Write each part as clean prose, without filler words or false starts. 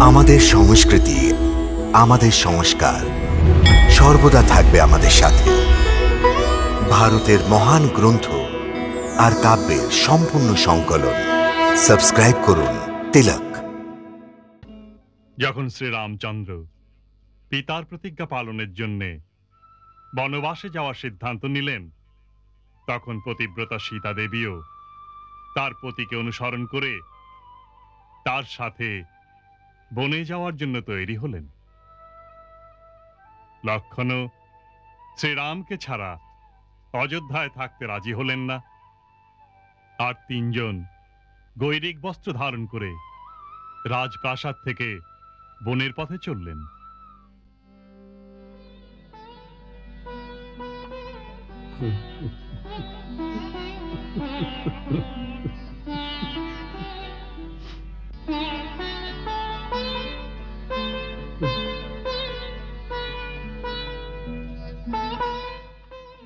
আমাদের সংস্কৃতি, আমাদের সংস্কার সর্বদা থাকবে আমাদের সাথে। ভারতের মহান গ্রন্থ আর কাব্যের সম্পূর্ণ সংকলন। সাবস্ক্রাইব করুন তিলক। যখন শ্রীরামচন্দ্র পিতার প্রতিজ্ঞা পালনের জন্য বনবাসে যাওয়ার সিদ্ধান্ত নিলেন, তখন পতিব্রতা সীতা দেবীও তার পতিকে অনুসরণ করে তার সাথে বনে যাওয়ার জন্য তৈরি হলেন। লক্ষ্মণও শ্রীরামকে ছাড়া অযোধ্যায় থাকতে রাজি হলেন না, আর তিনজন গৈরিক বস্ত্র ধারণ করে রাজপ্রাসাদ থেকে বনের পথে চললেন।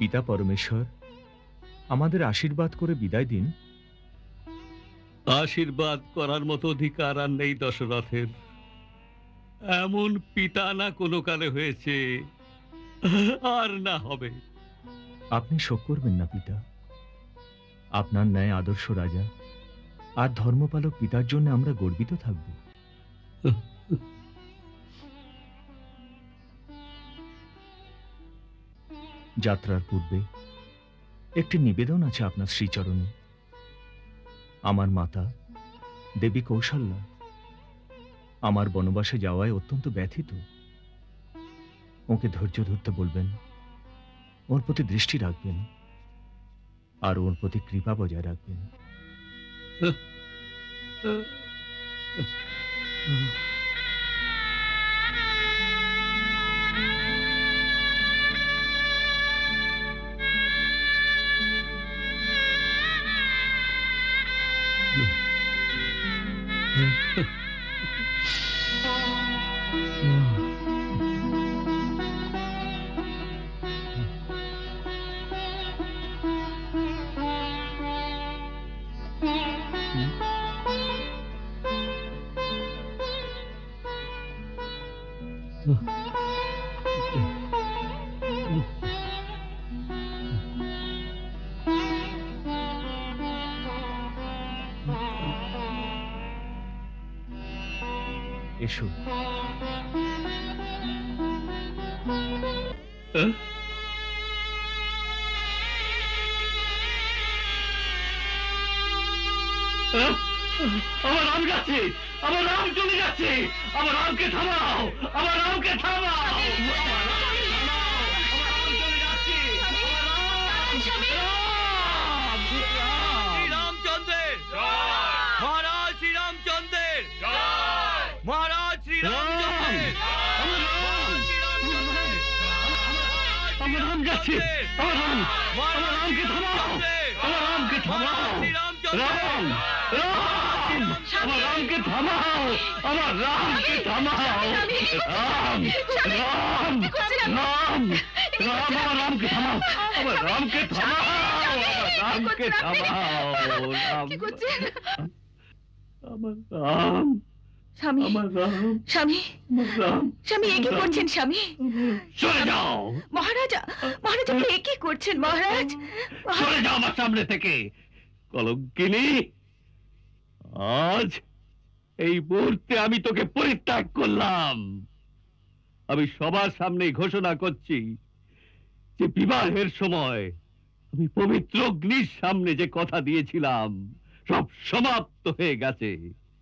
পিতা পরমেশ্বর, আমাদের আশীর্বাদ করে বিদায় দিন। আশীর্বাদ করার মতো অধিকার আর নেই দশরথের। এমন পিতা না কোনো কালে হয়েছে, আর না হবে। আপনি শোক করবেন না পিতা। আপনার ন্যায় আদর্শ রাজা আর ধর্মপালক পিতার জন্য আমরা গর্বিত থাকব। যাত্রার পূর্বে একটি নিবেদন আছে আপনার শ্রীচরণে। আমার মাতা দেবী কৌশল্যা আমার বনবাসে যাওয়ায় অত্যন্ত ব্যথিত। ওকে ধৈর্য ধরতে বলবেন, ওর প্রতি দৃষ্টি রাখবেন আর ওর প্রতি কৃপা বজায় রাখবেন। এসো। আমার রাম যাচ্ছে, আমার রাম চলে যাচ্ছে, আমার রামকে থামাও, আমার রামকে থামাও, আমার রামকে থামাও, আমার রাম চলে যাচ্ছে, আমার রাম, শ্রীরামচন্দ্রের মহারাজ, শ্রীরামচন্দ্রের মহারাজ, শ্রীরামচন্দ্রের আমার রাম যাচ্ছে, আমার রাম, আমার রামকে থামাও, আমার রামকে থামাও, রাম, রাম, আমার রামকে থামাও, আমার রামকে থামাও, রাম, রাম, রাম, রাম, আমার রামকে থামাও, আমার রামকে থামাও, আমার রামকে থামাও, রাম, আমার রাম, স্বামী, আমার রাম, স্বামী, আমার রাম, স্বামী এ কি করছেন স্বামী? সরে যাও মহারাজা, মহারাজা এ কি করছেন মহারাজ? সরে যাও আমার সামনে থেকে কলঙ্কিনী। আজ এই মুহূর্তে আমি তোকে পরিত্যাগ করলাম। আমি সবার সামনে ঘোষণা করছি যে বিবাহের সময় আমি পবিত্র অগ্নির সামনে যে কথা দিয়েছিলাম সব সমাপ্ত হয়ে গেছে।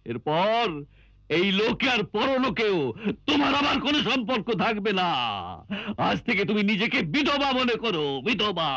এরপর এই লোকে আর পরলোকেও তোমার আমার কোনো সম্পর্ক থাকবে না। আজ থেকে তুমি নিজেকে বিধবা মনে করো, বিধবা।